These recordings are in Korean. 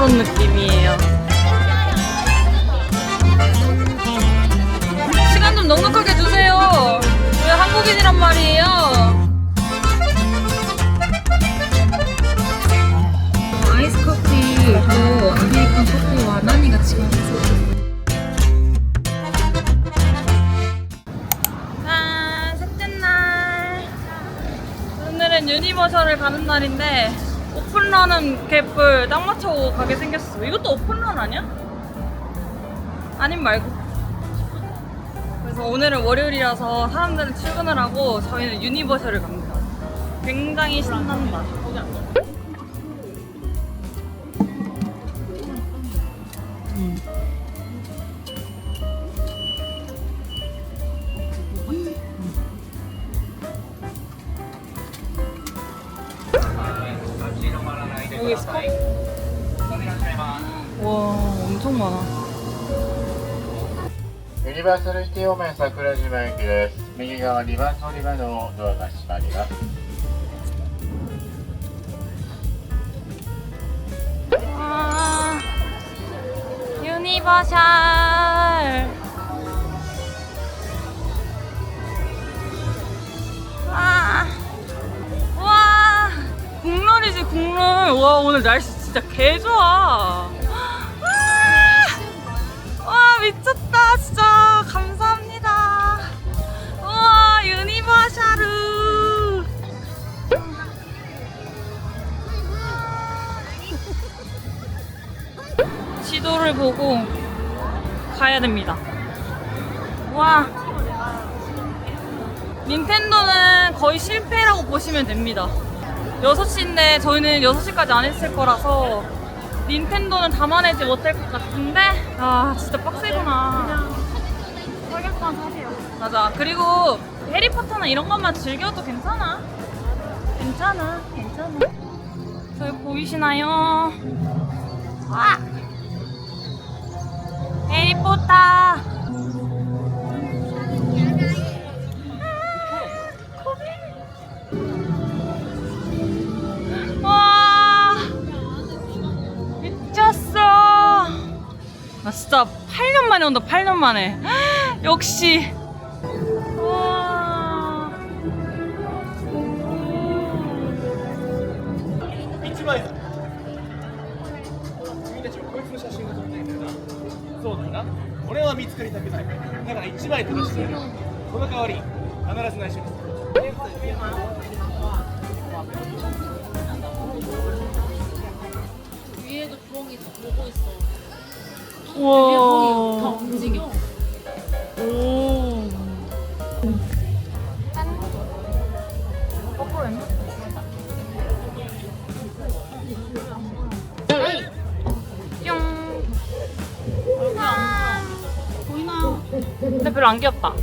그런 느낌이에요. 시간 좀 넉넉하게 주세요. 왜 한국인이란 말이에요? 아이스 커피도 아메리칸 커피와 나니 같이 가면서. 짠! 셋째 날. 오늘은 유니버셜을 가는 날인데 오픈런은 개뿔 딱 맞춰 가게 생겼어. 이것도 오픈런 아니야? 아님 말고. 그래서 오늘은 월요일이라서 사람들은 출근을 하고 저희는 유니버셜을 갑니다. 굉장히 신난다. 여기 있어? 와, 엄청 많아. ユニバーサルシティ方面桜島駅です。右側2番乗り場のドアが閉まります。 아, 유니버셜. 와, 와, 국룰이지 국룰. 와, 오늘 날씨 진짜 개 좋아. 와, 미쳤다. 진짜 감사합니다. 우와, 유니버셜. 지도를 보고 가야 됩니다. 와, 닌텐도는 거의 실패라고 보시면 됩니다. 6시인데 저희는 6시까지 안 했을 거라서 닌텐도는 담아내지 못할 것 같은데, 아 진짜 빡세구나. 가격만 사세요. 맞아. 그리고 해리포터나 이런 것만 즐겨도 괜찮아. 괜찮아. 저기 보이시나요? 와! 해리포터! 와! 미쳤어! 나 진짜 8년 만에 온다, 8년 만에. 역시! 와! 1枚だ。君たちはこいつの写真が撮りたいんだよな。そうだな。俺は見つかりたくない。だから1枚撮らせてやるよ。この代わり必ず内緒にする。 위에도 부엉이 보고 있어. 우와. 다 움직여. 오. 짠. 거꾸로 했나? 뿅. 짠. 보이나요? 근데 별로 안 귀엽다.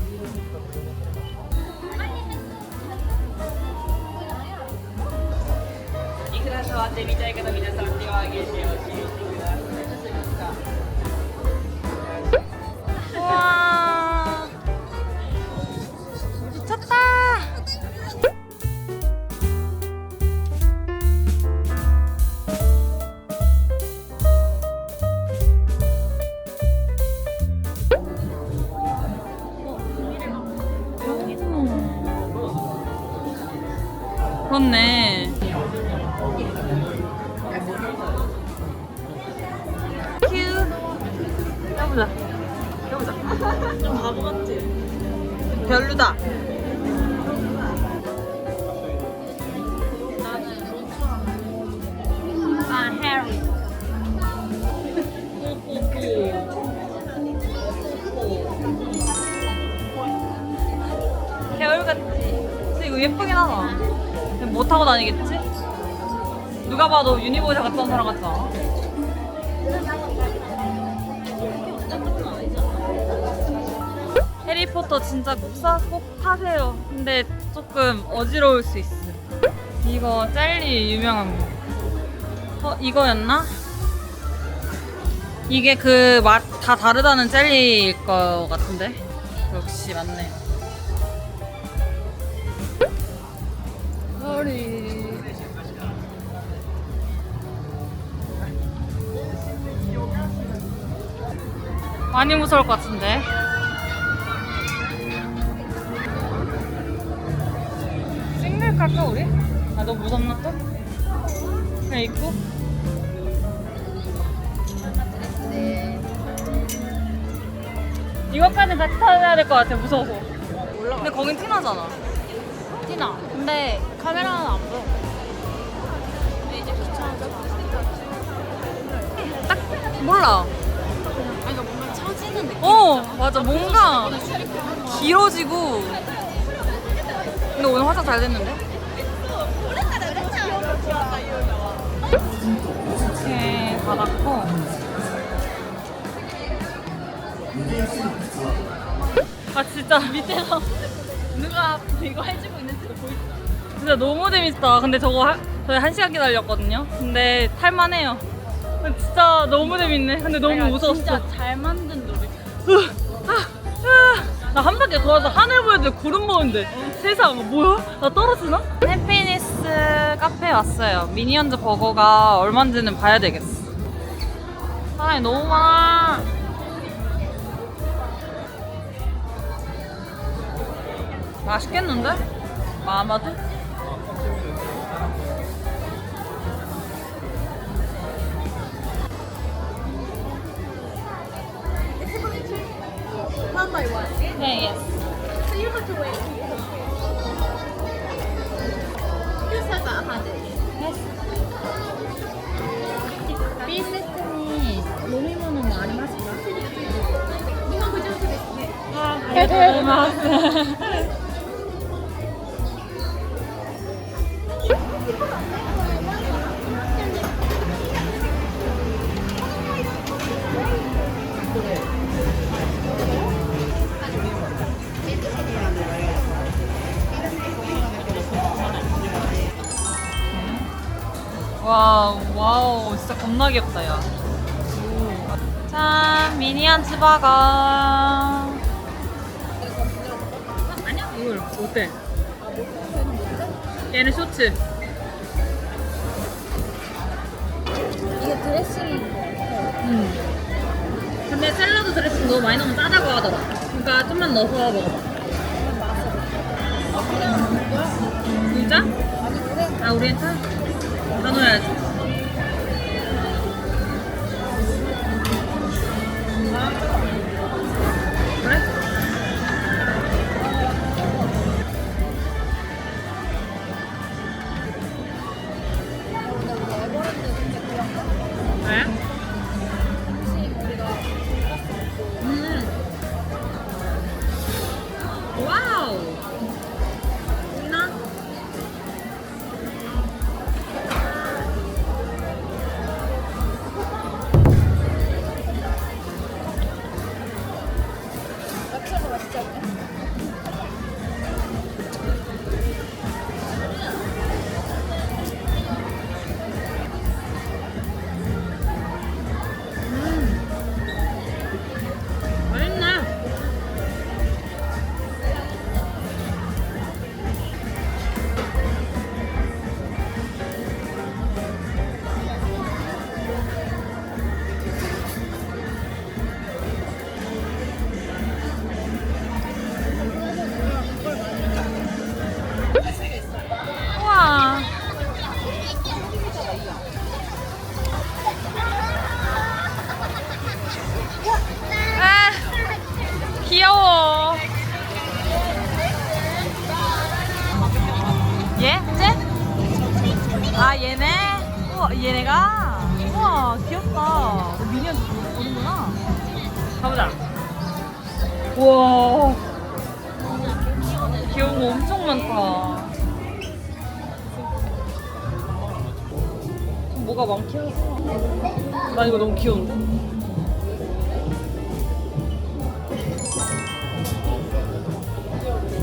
와, 미쳤다. 그렇네. 큐. 해보자. 좀 바보 같지? 별로다. 나는 론처럼. 아, 해리. 개울 같지? 근데 이거 예쁘긴 하다. 근데 뭐 타고 다니겠지? 누가 봐도 유니버셜 갔다 온 사람 같지 않아? 해리포터 진짜 꼭 타세요. 근데 조금 어지러울 수 있어. 이거 젤리 유명한 거. 이거였나? 이게 그 맛 다 다르다는 젤리일 것 같은데. 역시 맞네. 머리. 많이 무서울 것 같은데. 싱글 갈까 우리? 아 너무 무섭나 또? 그냥 입고? 이것까지 같이 타야 될 것 같아 무서워서. 근데 거긴 티나잖아. 티나. 근데 카메라는 안 보여. 근데 이제 귀찮아져. 딱 몰라. 아니 그러니까 뭔가 처지는 느낌. 맞아 뭔가 길어지고. 근데 오늘 화장 잘 됐는데? 이렇게 받았고. 아 진짜 밑에서 누가 이거 해주고 있는지도 보이지. 진짜 너무 재밌다. 근데 저희 1시간 기다렸거든요. 근데 탈만해요. 근데 진짜 너무 재밌네. 근데 너무 무서웠어. 진짜 잘 만든 놀이. 나 한 바퀴 돌아서 하늘 보이는데 구름 보는데 세상 뭐야? 나 떨어지나? 해피니스 카페에 왔어요. 미니언즈 버거가 얼마인지는 봐야 되겠어. 사람이 너무 많아. 맛있겠는데? 아마도? One by one. 네, yes. So you have to wait. You said about 100. B 세트니飲み物もありますか? 日本語上手ですね. 아, 감사합니다. 와우, 진짜 겁나 귀엽다, 야. 짠, 미니언즈 버거. 아니야? 이걸 어때? 얘는 쇼츠. 이게 드레싱이 근데 샐러드 드레싱 너무 많이 넣으면 짜다고 하더라. 그러니까 좀만 넣어서 먹어봐. 진짜? 아, 오리엔탈? 다 넣어야지. 그래? 왜? 와우. 있나? 야채가 맛있지 않냐? 맛있네. 우와. 아, 귀여워. 얘? 쟤? 아, 얘네? 우와, 얘네가? 우와, 귀엽다. 미니언 보는구나. 가보자. 우와. 귀여운 거 엄청 많다. 뭐가 많긴 하다. 나 이거 너무 귀여운데?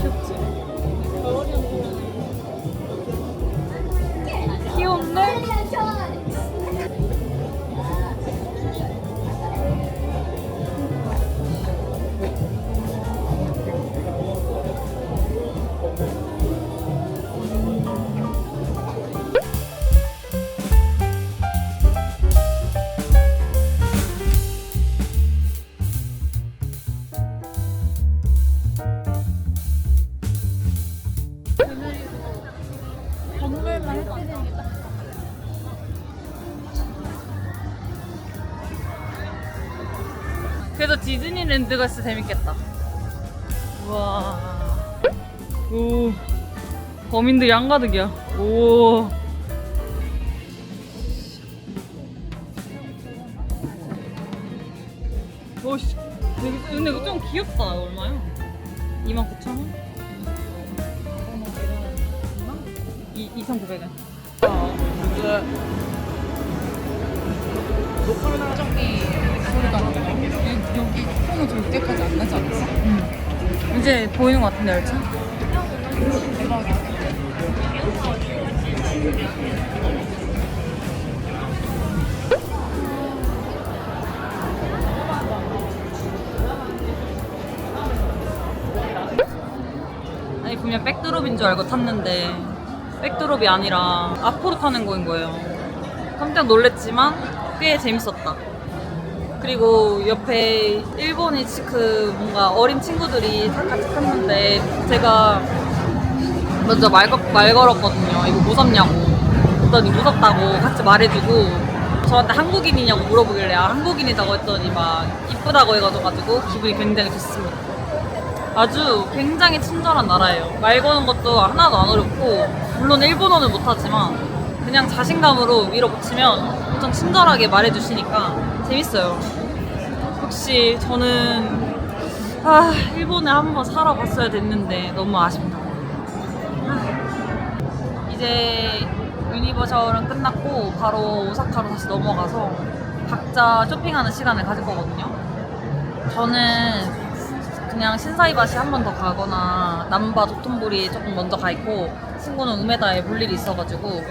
귀엽지? 귀여운데? 디즈니랜드가 진짜 재밌겠다. 우와. 오. 범인들이 한가득이야. 오. 오씨. 근데 이거 좀 귀엽다. 얼마야? 29,000원? 2,900원. 저기 소리가 여기 코너 돌 때까지 안 나지 않았어? 이제 보이는 것 같은데, 열차? 대박이야. 아니, 분명 백드롭인 줄 알고 탔는데, 백드롭이 아니라 앞으로 타는 거인 거예요. 깜짝 놀랬지만, 꽤 재밌었다. 그리고 옆에 일본이 뭔가 어린 친구들이 같이 탔는데 제가 먼저 말 걸었거든요. 이거 무섭냐고. 그랬더니 무섭다고 같이 말해주고 저한테 한국인이냐고 물어보길래 한국인이라고 했더니 막 이쁘다고 해가지고 기분이 굉장히 좋습니다. 아주 굉장히 친절한 나라예요. 말 거는 것도 하나도 안 어렵고 물론 일본어는 못하지만 그냥 자신감으로 밀어붙이면 엄청 친절하게 말해주시니까 재밌어요. 혹시 저는 일본에 한번 살아봤어야 됐는데 너무 아쉽다. 이제 유니버셜은 끝났고 바로 오사카로 다시 넘어가서 각자 쇼핑하는 시간을 가질 거거든요. 저는 그냥 신사이바시 한 번 더 가거나 남바 도톤보리 조금 먼저 가 있고 친구는 우메다에 볼 일이 있어가지고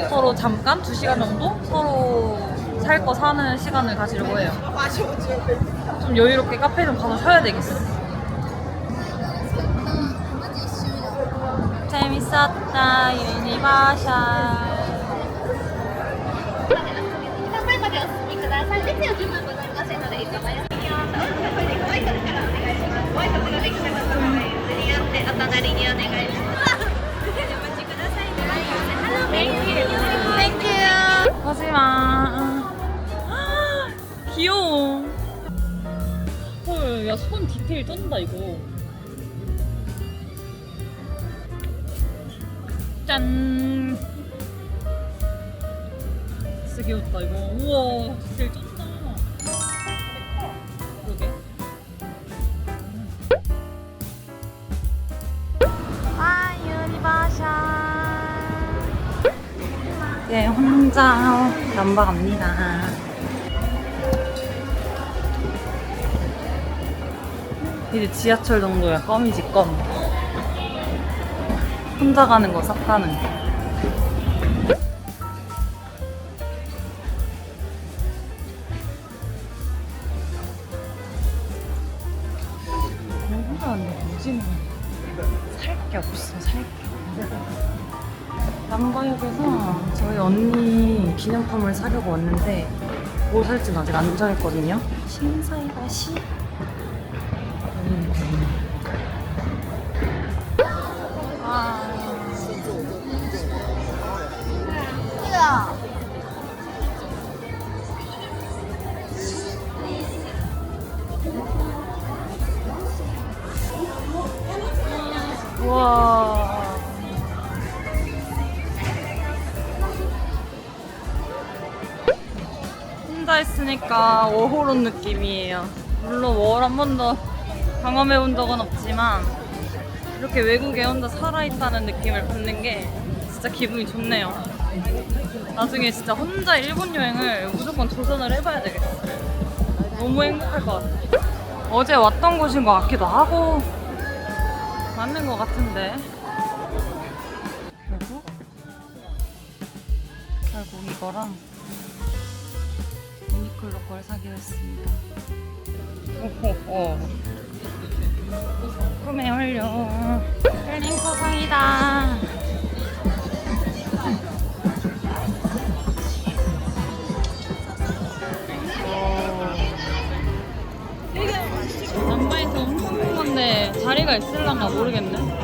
서로 잠깐 2시간 정도 서로 살 거 사는 시간을 가지려고 해요. 좀 여유롭게 카페 좀 가서 쉬어야 되겠어. 재밌었다 유니버셜. 3枚までお進みください。列は順番ございませんので、いつもよろしくお願いします。これでご挨拶からお願いします。ご挨拶ができた方は譲り合ってお隣にお願いします。お待ちください。Hello, thank you. Thank you. 하지마. 귀여워. 헐, 야, 손 디테일 쩐다, 이거. 짠. 진짜 귀엽다, 이거. 우와, 디테일 쩐다. 그러게. 와, 유니버셜. 네, 혼자 남바 갑니다. 이제 지하철 정도야. 껌이지, 껌. 혼자 가는 거 싹 가는 거. 혼자 왔는데 뭐지? 살 게 없어, 살 게. 남바역에서 저희 언니 기념품을 사려고 왔는데 뭐 살지는 아직 안 정했거든요. 신사이바시? 와. 혼자 있으니까 워홀 느낌이에요. 물론 월 한 번도 경험해 본 적은 없지만 이렇게 외국에 혼자 살아있다는 느낌을 받는 게 진짜 기분이 좋네요. 나중에 진짜 혼자 일본 여행을 무조건 도전을 해봐야 되겠어. 너무 행복할 것 같아. 어제 왔던 곳인 것 같기도 하고 맞는 것 같은데 결국 이거랑 유니클로 걸 사기로 했습니다. 오호호. 구매 완료. 벨링 포상이다. 남바에서 엄청 큰 건데 자리가 있을란가 모르겠네.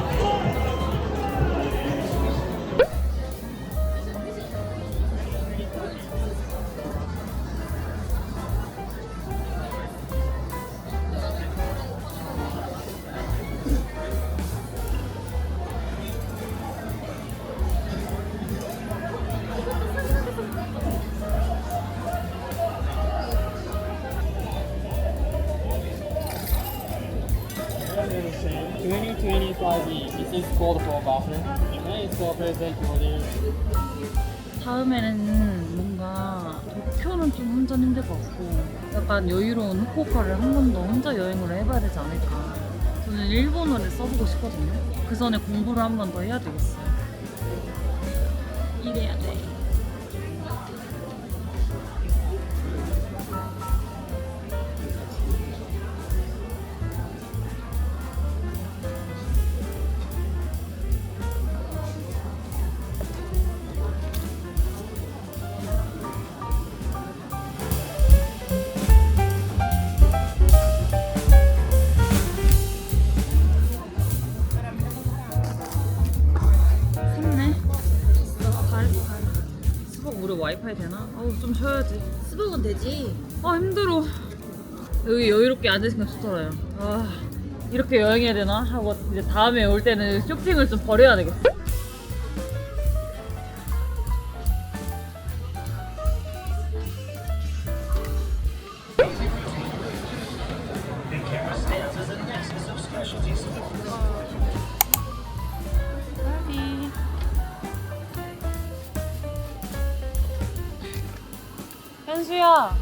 This is called for bathroom. Okay, it's for present for you. 다음에는 뭔가 도쿄는 좀 혼자 힘들 것 같고 약간 여유로운 후쿠오카를 한 번 더 혼자 여행을 해봐야 되지 않을까. 저는 일본어를 써보고 싶거든요. 그 전에 공부를 한 번 더 해야 되겠어요. 이래야 돼. 춥네. 수박 무료 와이파이 되나? 아우 좀 쉬어야지. 수박은 되지. 아 힘들어. 여기 여유롭게 앉아있으면 좋더라요. 아 이렇게 여행해야 되나? 하고 이제 다음에 올 때는 쇼핑을 좀 버려야 되겠어. 현수야.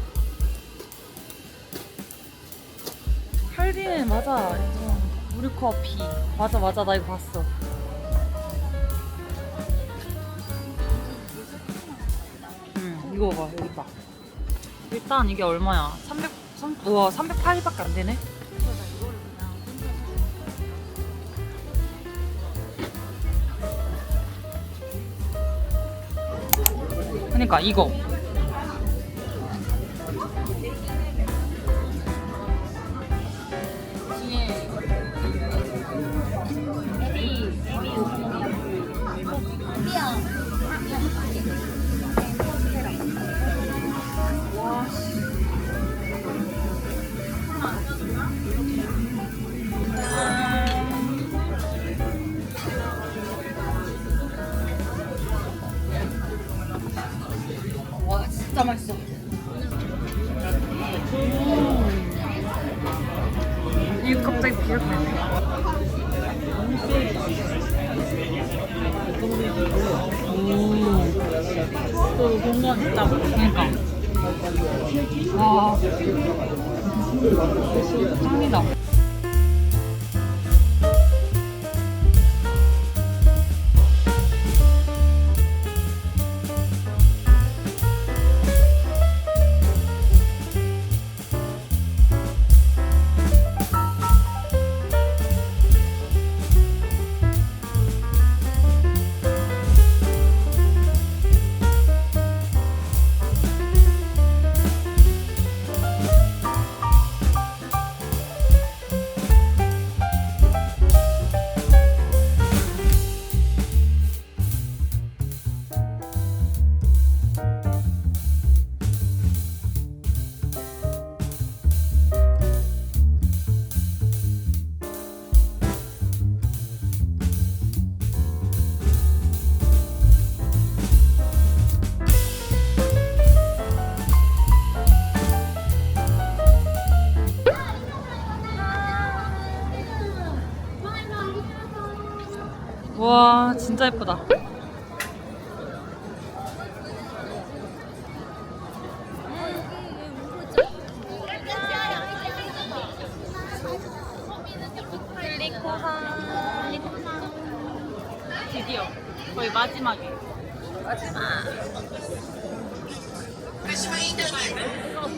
할디는 맞아. 이거 무료 커피. 맞아 나 이거 봤어. 이거 봐 여기 있다. 일단 이게 얼마야? 308밖에 안 되네. 그러니까 이거. 와 진짜 맛있어. 이거 갑자기 비었네. 또 공간 진짜 그러니까. 와 짱이다. 와 진짜 예쁘다. 드디어 거의 마지막에.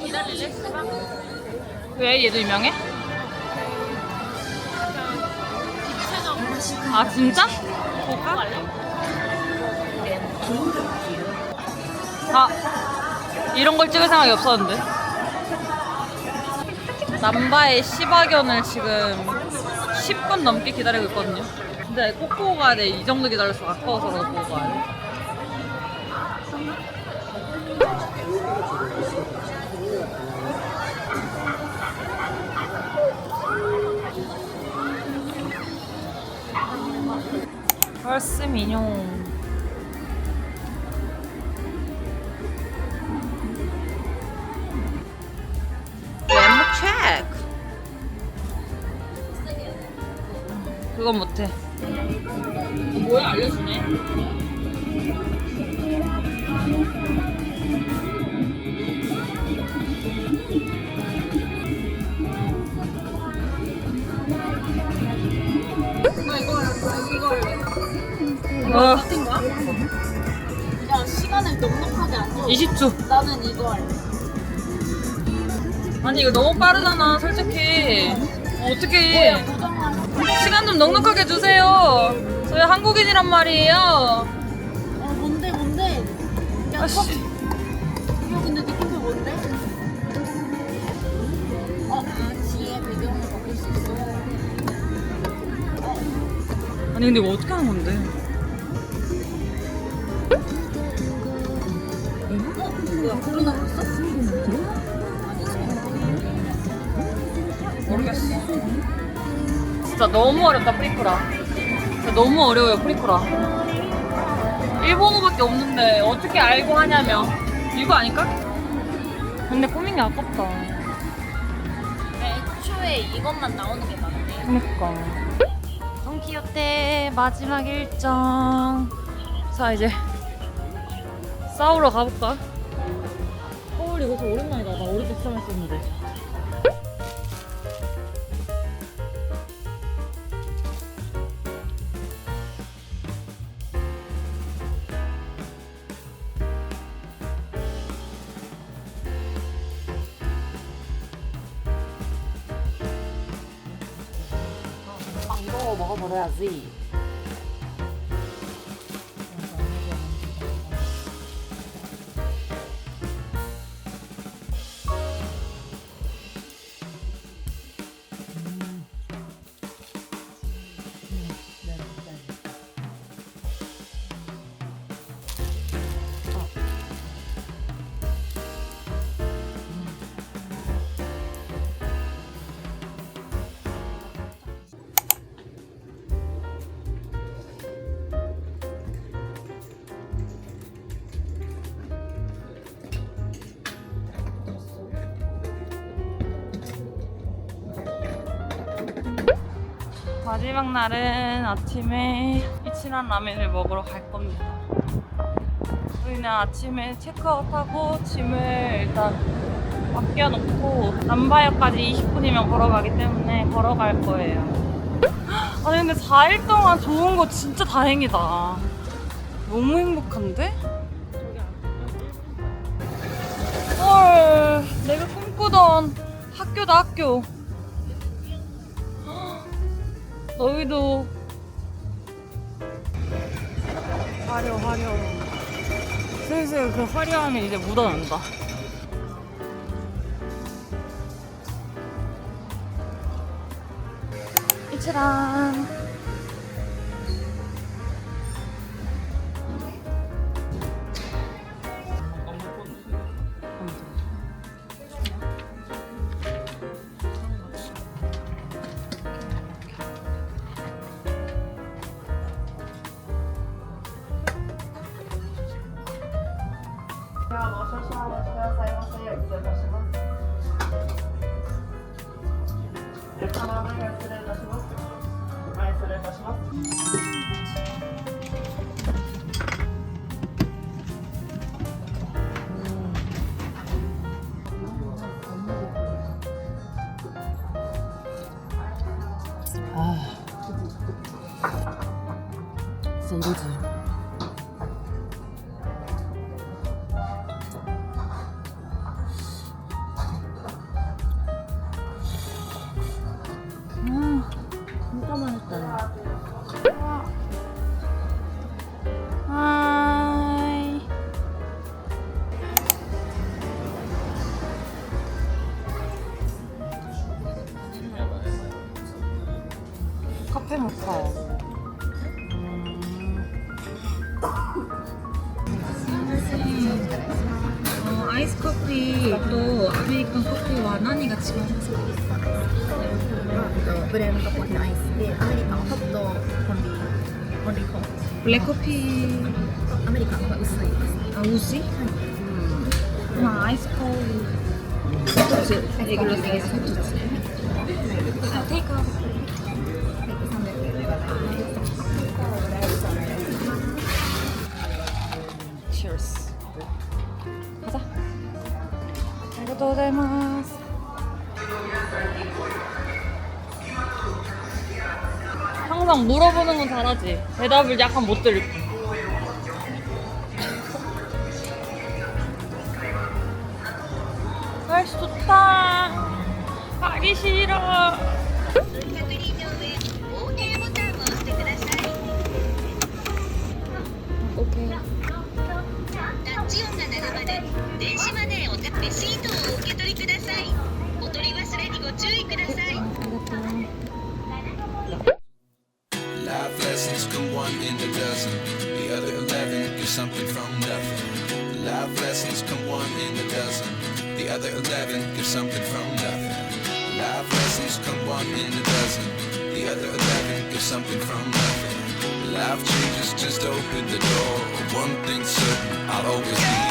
기다릴래? 왜 얘도 유명해? 아 진짜? 볼까? 아 이런 걸 찍을 생각이 없었는데. 남바의 시바견을 지금 10분 넘게 기다리고 있거든요. 근데 꼭 보고 가야 돼. 이 정도 기다려서 아까워서라도 보고 가야 돼. 벌스 미뇽. 외모 체크. 그거 이건 못해. 뭐야 알려주네. 어, 같은 거야? 야 시간을 넉넉하게 안 줘. 20초. 나는 이거 할래. 아니 이거 너무 빠르잖아 솔직히. 어떻게 시간 좀 넉넉하게 주세요. 저희 한국인이란 말이에요. 뭔데? 야 아씨. 이거 근데 느낌표 뭔데? 지혜 배경을 바꿀 수 있어. 아니 근데 이거 어떻게 하는 건데? 뭐야 코로나 벌써? 모르겠어. 진짜 너무 어렵다 프리쿠라. 진짜 너무 어려워요 프리쿠라. 일본어밖에 없는데 어떻게 알고 하냐며. 이거 아닐까? 근데 꾸민 게 아깝다. 애초에 이것만 나오는 게 맞네. 그니까. 돈키호테 마지막 일정. 자 이제 싸우러 가볼까? 서울 이거 좀 오랜만이다. 나 어릴 때 진짜 많이 썼는데. 이거 먹어버려야지. 마지막 날은 아침에 이치란 라멘을 먹으러 갈 겁니다. 저희는 아침에 체크아웃하고 짐을 일단 맡겨놓고 남바역까지 20분이면 걸어가기 때문에 걸어갈 거예요. 아니 근데 4일 동안 좋은 거 진짜 다행이다. 너무 행복한데? 헐, 내가 꿈꾸던 학교다 학교. 너희도 화려. 슬슬 그 화려함이 이제 묻어난다. 이치랑. 진짜 이거지. 진짜 맛있다. 하이. 카페 모카. 아이스 커피 또 아메리칸 커피와何が違いますか? ブレンドコーヒーのアイスでアメリカンホットオンリーホット 블랙 커피 アメリカンの方が薄いです 아 우시? 그럼 아이스 커피 소주 레귤러 되게 소주 테이크아웃 300円でございます Cheers. 가자. 아리가또 고자이마스. 항상 물어보는 건 잘하지. 대답을 약간 못 들을 뿐. 날씨 좋다. 가기 싫어. 確認の上 OK ボタンを押してください。 오케이. タッチ音が鳴るまで電子マネーをタップレシートをお受け取りください。お取り忘れにご注意ください。 Life lessons come one in a dozen. The other 11 get something from nothing. Life lessons come one in a dozen. The other 11 get something from nothing. Life lessons come one in a dozen. The other 11 get something from nothing. Life changes, just open the door. One thing's certain, I'll always be